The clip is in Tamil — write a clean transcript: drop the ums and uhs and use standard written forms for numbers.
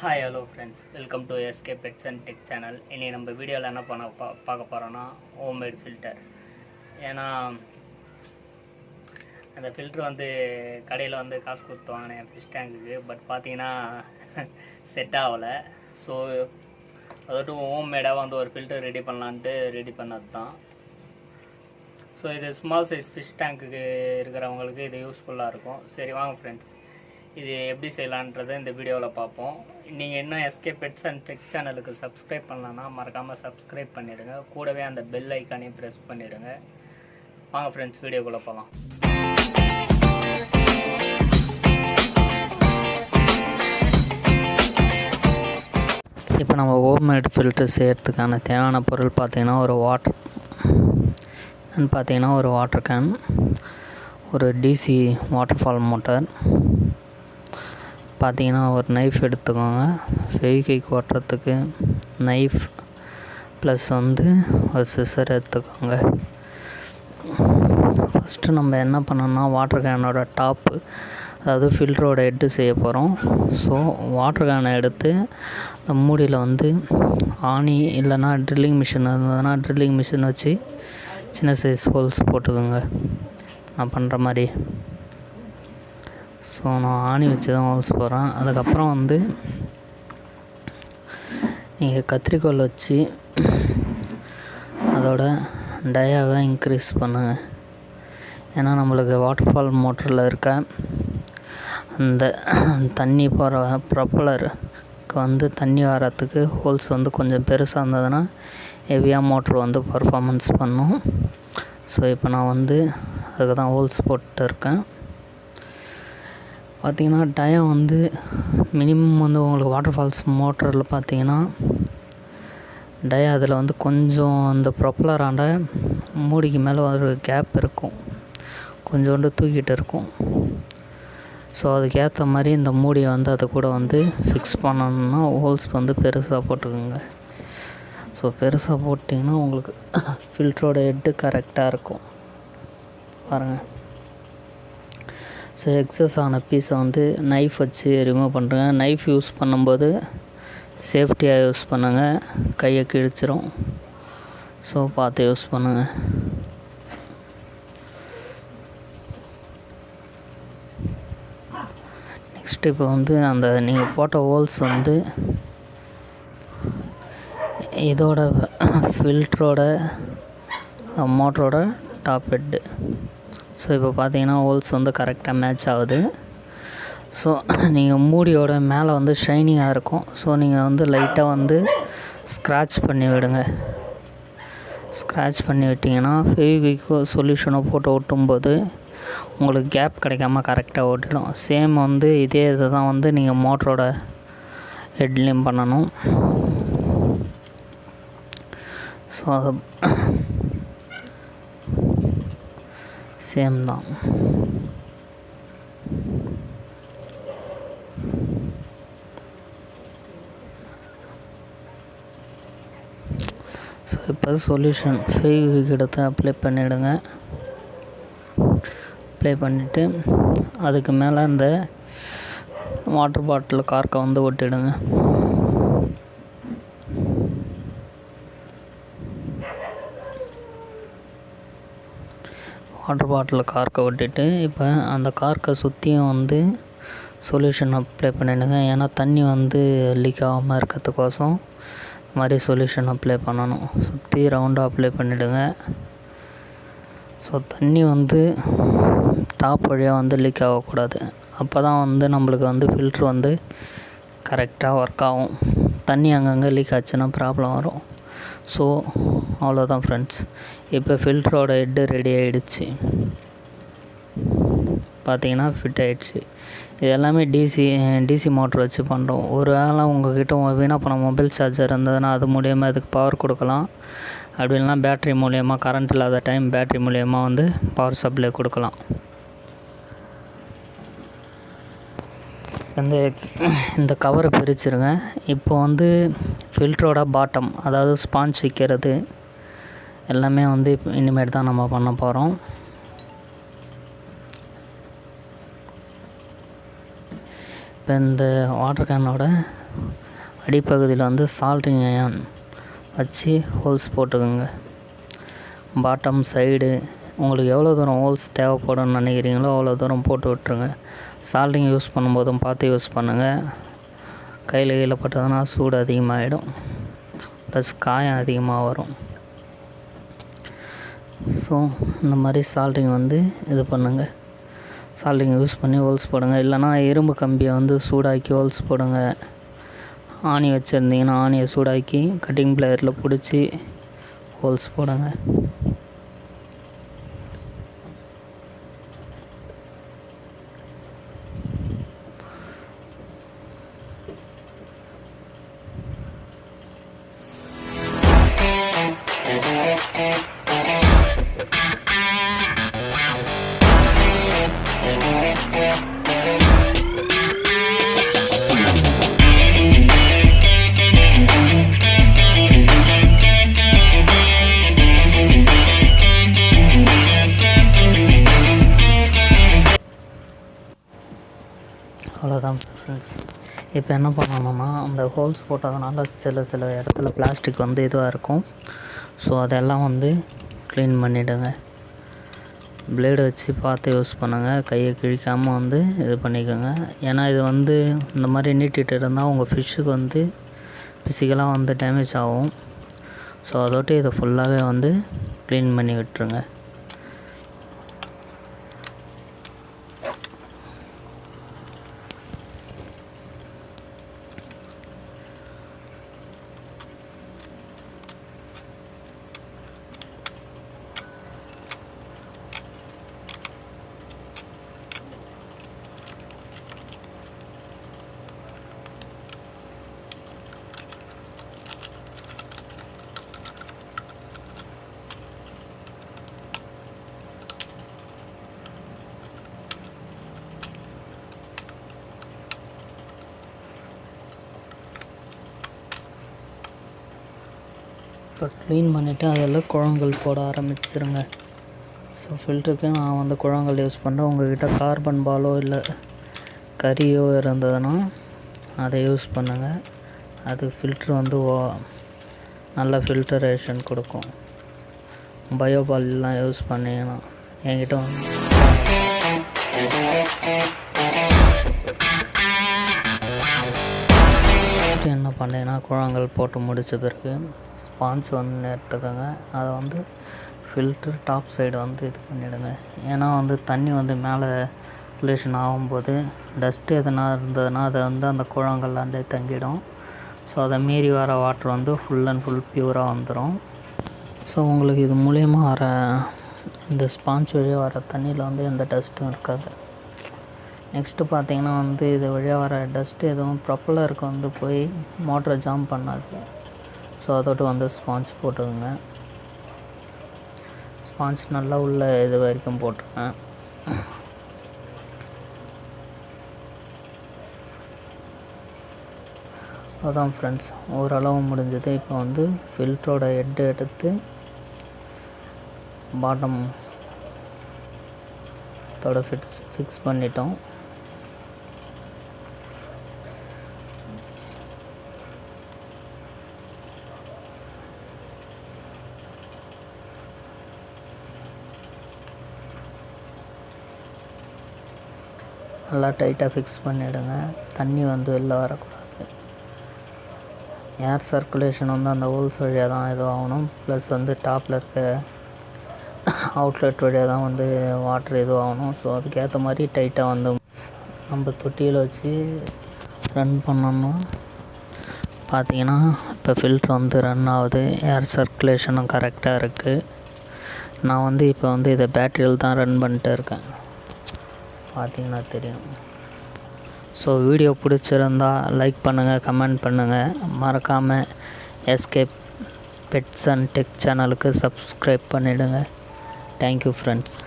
Hi hello friends, welcome to SK pets and tech channel. இனி நம்ம வீடியோவில் என்ன பார்க்க போகிறோன்னா ஹோம்மேட் ஃபில்டர். ஏன்னா அந்த ஃபில்ட்ரு வந்து கடையில் வந்து காசு கொடுத்து வாங்கினேன் ஃபிஷ் டேங்குக்கு. பட் பார்த்தீங்கன்னா செட் ஆகலை. ஸோ அதோட்டு ஹோம்மேடாக வந்து ஒரு ஃபில்டர் ரெடி பண்ணலான்ட்டு ரெடி பண்ணது தான். ஸோ இது ஸ்மால் சைஸ் ஃபிஷ் டேங்க்குக்கு இருக்கிறவங்களுக்கு இது யூஸ்ஃபுல்லாக இருக்கும். சரி வாங்க ஃப்ரெண்ட்ஸ், இது எப்படி செய்யலான்றதை இந்த வீடியோவில் பார்ப்போம். நீங்கள் இன்னும் எஸ்கே பெட்ஸ் அண்ட் டெக் சேனலுக்கு சப்ஸ்கிரைப் பண்ணலன்னா மறக்காமல் சப்ஸ்கிரைப் பண்ணிடுங்க. கூடவே அந்த பெல் ஐக்கானையும் ப்ரெஸ் பண்ணிடுங்க. வாங்க ஃப்ரெண்ட்ஸ், வீடியோக்குள்ளே போகலாம். இப்போ நம்ம ஹோம்மேட் ஃபில்டர் செய்கிறதுக்கான தேவையான பொருள் பார்த்திங்கன்னா ஒரு வாட்டர் கேன், ஒரு டிசி வாட்டர்ஃபால் மோட்டார், பார்த்தீங்கன்னா ஒரு நைஃப் எடுத்துக்கோங்க. ஃபெவிக்விக் ஓட்டுறதுக்கு நைஃப் ப்ளஸ் வந்து ஒரு சிசர் எடுத்துக்கோங்க. ஃபஸ்ட்டு நம்ம என்ன பண்ணோம்னா வாட்டர் கேனோட டாப்பு, அதாவது ஃபில்டரோட ஹெட்டு செய்ய போகிறோம். ஸோ வாட்டர் கேனை எடுத்து அந்த மூடியில் வந்து ஆணி இல்லைன்னா ட்ரில்லிங் மிஷின் இருந்ததுன்னா ட்ரில்லிங் மிஷின் வச்சு சின்ன சைஸ் ஹோல்ஸ் போட்டுக்கோங்க, நான் பண்ணுற மாதிரி. ஸோ நான் ஆணி வச்சு தான் ஹோல்ஸ் போடுறேன். அதுக்கப்புறம் வந்து நீங்கள் கத்திரிக்கோல் வச்சு அதோட டயாவை இன்க்ரீஸ் பண்ணுங்கள். ஏன்னா நம்மளுக்கு வாட்டர்ஃபால் மோட்டரில் இருக்க அந்த தண்ணி போகிற ப்ரொப்பலருக்கு வந்து தண்ணி வரத்துக்கு ஹோல்ஸ் வந்து கொஞ்சம் பெருசாக இருந்ததுன்னா ஹெவியாக மோட்ரு வந்து பர்ஃபார்மன்ஸ் பண்ணும். ஸோ இப்போ நான் வந்து அதுக்கு தான் ஹோல்ஸ் போட்டு இருக்கேன். பார்த்திங்கன்னா டயம் வந்து மினிமம் வந்து உங்களுக்கு வாட்டர்ஃபால்ஸ் மோட்டரில் பார்த்திங்கன்னா அதில் வந்து கொஞ்சம் அந்த ப்ரொப்பலராண்ட மூடிக்கு மேலே ஒரு கேப் இருக்கும், கொஞ்சோண்டு தூக்கிட்டு இருக்கும். ஸோ அதுக்கேற்ற மாதிரி இந்த மூடியை வந்து அது கூட வந்து ஃபிக்ஸ் பண்ணணுன்னா ஹோல்ஸ் வந்து பெருசாக போட்டுக்கோங்க. ஸோ பெருசாக போட்டிங்கன்னா உங்களுக்கு ஃபில்டரோட ஹெட்டு கரெக்டாக இருக்கும் பாருங்கள். ஸோ எக்ஸஸ் ஆன பீஸை வந்து நைஃப் வச்சு ரிமூவ் பண்ணுறேங்க. நைஃப் யூஸ் பண்ணும்போது சேஃப்டியாக யூஸ் பண்ணுங்கள், கையை கிழிச்சிரும். ஸோ பார்த்து யூஸ் பண்ணுங்கள். நெக்ஸ்ட் இப்போ வந்து அந்த நீங்கள் போட்ட ஹோல்ஸ் வந்து இதோட ஃபில்டரோட மோட்டரோட டாப் ஹெட்டு. ஸோ இப்போ பார்த்தீங்கன்னா ஹோல்ஸ் வந்து கரெக்டாக மேட்ச் ஆகுது. ஸோ நீங்கள் மூடியோட மேலே வந்து ஷைனிங்காக இருக்கும். ஸோ நீங்கள் வந்து லைட்டாக வந்து ஸ்க்ராட்ச் பண்ணி விடுங்க. ஸ்க்ராட்ச் பண்ணி விட்டிங்கன்னா ஃபெவிக்விக்கோ சொல்யூஷனோ போட்டு ஒட்டும்போது உங்களுக்கு கேப் கிடைக்காம கரெக்டாக ஓட்டிடும். சேம் வந்து இதே இதை தான் வந்து நீங்கள் மோட்டரோட ஹெட்லேயும் பண்ணணும். ஸோ அது சேம் தான். ஸோ இப்போ சொல்யூஷன் ஃபெவிக்விக் எடுத்து அப்ளை பண்ணிவிடுங்க. அப்ளை பண்ணிவிட்டு அதுக்கு மேலே இந்த வாட்டர் பாட்டில் கார்க்கை வந்து ஒட்டிடுங்க. வாட்டர் பாட்டில் கார்க்கை ஒட்டிட்டு இப்போ அந்த கார்க்கை சுற்றியும் வந்து சொல்யூஷன் அப்ளை பண்ணிவிடுங்க. ஏன்னா தண்ணி வந்து லீக் ஆகாமல் இருக்கிறதுக்கோசம் இந்த மாதிரி சொல்யூஷன் அப்ளை பண்ணணும். சுற்றி ரவுண்டாக அப்ளை பண்ணிவிடுங்க. ஸோ தண்ணி வந்து டாப் வழியாக வந்து லீக் ஆகக்கூடாது. அப்போ தான் வந்து நம்மளுக்கு வந்து ஃபில்ட்ரு வந்து கரெக்டாக ஒர்க் ஆகும். தண்ணி அங்கங்கே லீக் ஆச்சுன்னா ப்ராப்ளம் வரும். ஸோ அவ்வளோதான் ஃப்ரெண்ட்ஸ். இப்போ ஃபில்டரோட ஹெட்டு ரெடி ஆகிடுச்சு, பார்த்தீங்கன்னா ஃபிட் ஆகிடுச்சு. இது எல்லாமே டிசி மோட்ரு வச்சு பண்ணுறோம். ஒரு வேளை உங்கள்கிட்ட வீணாக போன மொபைல் சார்ஜர் இருந்ததுன்னா அது மூலியமாக இதுக்கு பவர் கொடுக்கலாம். அப்படி இல்லைனா பேட்ரி மூலியமாக, கரண்ட் இல்லாத டைம் பேட்ரி மூலியமாக வந்து பவர் சப்ளை கொடுக்கலாம். இந்த கவரை பிரிச்சுருங்க. இப்போ வந்து ஃபில்டரோட பாட்டம், அதாவது ஸ்பாஞ்ச் வைக்கிறது எல்லாமே வந்து இனிமேல் தான் நம்ம பண்ண போகிறோம். இப்போ இந்த வாட்டர் கேனோட அடிப்பகுதியில் வந்து சால்ட்ரிங் அயான் வச்சு ஹோல்ஸ் போட்டுக்கோங்க. பாட்டம் சைடு உங்களுக்கு எவ்வளோ தூரம் ஹோல்ஸ் தேவைப்படும்னு நினைக்கிறீங்களோ அவ்வளோ தூரம் போட்டு விட்டுருங்க. சால்ட்ரிங் யூஸ் பண்ணும்போதும் பார்த்து யூஸ் பண்ணுங்கள். கையில் கீழே பட்டதுன்னா சூடு அதிகமாகிடும், ப்ளஸ் காயம் அதிகமாக வரும். ஸோ இந்த மாதிரி சால்ட்ரிங் வந்து இது பண்ணுங்கள். சால்ட்ரிங் யூஸ் பண்ணி ஹோல்ஸ் போடுங்க. இல்லைனா இரும்பு கம்பியை வந்து சூடாக்கி ஹோல்ஸ் போடுங்க. ஆணி வச்சுருந்தீங்கன்னா ஆணியை சூடாக்கி கட்டிங் பிளேயரில் பிடிச்சி ஹோல்ஸ் போடுங்க. அவ்வளோதான் ஃப்ரெண்ட்ஸ். இப்போ என்ன பண்ணணும்னா, அந்த ஹோல்ஸ் போட்டதுனால சில இடத்துல பிளாஸ்டிக் வந்து இதுவாக இருக்கும். ஸோ அதெல்லாம் வந்து க்ளீன் பண்ணிவிடுங்க. பிளேடு வச்சு பார்த்து யூஸ் பண்ணுங்கள். கையை கிழிக்காமல் வந்து இது பண்ணிக்கோங்க. ஏன்னா இது வந்து இந்த மாதிரி நீட்டிகிட்டு இருந்தால் உங்கள் ஃபிஷ்ஷுக்கு வந்து ஃபிசிக்கலாக வந்து டேமேஜ் ஆகும். ஸோ அதோட்டு இதை ஃபுல்லாகவே வந்து க்ளீன் பண்ணி விட்டுருங்க. இப்போ க்ளீன் பண்ணிவிட்டு அதில் குழம்புகள் போட ஆரம்பிச்சிருங்க. ஸோ ஃபில்டருக்கு நான் வந்து குழம்புகள் யூஸ் பண்ணுறேன். உங்கள்கிட்ட கார்பன் பாலோ இல்லை கறியோ இருந்ததுன்னா அதை யூஸ் பண்ணுங்கள். அது ஃபில்ட்ரு வந்து நல்ல ஃபில்டரேஷன் கொடுக்கும். பயோபால்லாம் யூஸ் பண்ணிங்கன்னா என்கிட்ட வந்து என்ன பண்ணீங்கன்னா குழாங்கள் போட்டு முடித்த பிறகு ஸ்பாஞ்ச் வந்து எடுத்துக்கோங்க. அதை வந்து ஃபில்ட்ரு டாப் சைடு வந்து இது பண்ணிவிடுங்க. ஏன்னா வந்து தண்ணி வந்து மேலே ரிலேஷன் ஆகும்போது டஸ்ட்டு எதுனா இருந்ததுன்னா அதை வந்து அந்த குழாங்கள்லாண்டே தங்கிடும். ஸோ அதை மீறி வர வாட்டர் வந்து ஃபுல் அண்ட் ஃபுல் பியூராக வந்துடும். ஸோ உங்களுக்கு இது மூலயமா வர இந்த ஸ்பாஞ்ச் வழியாக வர தண்ணியில் வந்து எந்த டஸ்ட்டும் இருக்காது. நெக்ஸ்ட்டு பார்த்திங்கன்னா வந்து இது வழியாக வர டஸ்ட்டு எதுவும் ப்ரொப்பலருக்கு வந்து போய் மோட்டரை ஜாம் பண்ணாது. ஸோ அதோட்டு வந்து ஸ்பாஞ்ச் போட்டுருங்க. ஸ்பாஞ்ச் நல்லா உள்ள இது வரைக்கும் போட்டுருங்க. அதான் ஃப்ரெண்ட்ஸ், ஓரளவு முடிஞ்சது. இப்போ வந்து ஃபில்ட்ரோட ஹெட்டு எடுத்து பாட்டம் தோட ஃபிக்ஸ் பண்ணிட்டோம். நல்லா டைட்டாக ஃபிக்ஸ் பண்ணிவிடுங்க. தண்ணி வந்து வெளில வரக்கூடாது. ஏர் சர்க்குலேஷன் வந்து அந்த ஹோல்ஸ் வழியாக தான் இதுவாகணும். ப்ளஸ் வந்து டாப்பில் இருக்க அவுட்லெட் வழியாக தான் வந்து வாட்ரு இதுவாகணும். ஸோ அதுக்கேற்ற மாதிரி டைட்டாக வந்து நம்ம தொட்டியில் வச்சு ரன் பண்ணணும். பார்த்திங்கன்னா இப்போ ஃபில்ட்ரு வந்து ரன் ஆகுது. ஏர் சர்க்குலேஷனும் கரெக்டாக இருக்குது. நான் வந்து இப்போ வந்து இதை பேட்டரியில் தான் ரன் பண்ணிட்டு இருக்கேன். பார்த்திங்கன்னா தெரியும். ஸோ வீடியோ பிடிச்சிருந்தா லைக் பண்ணுங்கள், கமெண்ட் பண்ணுங்கள். மறக்காமல் எஸ்கேப் பெட்ஸ் அண்ட் டெக் சேனலுக்கு சப்ஸ்கிரைப் பண்ணிவிடுங்க. Thank you friends.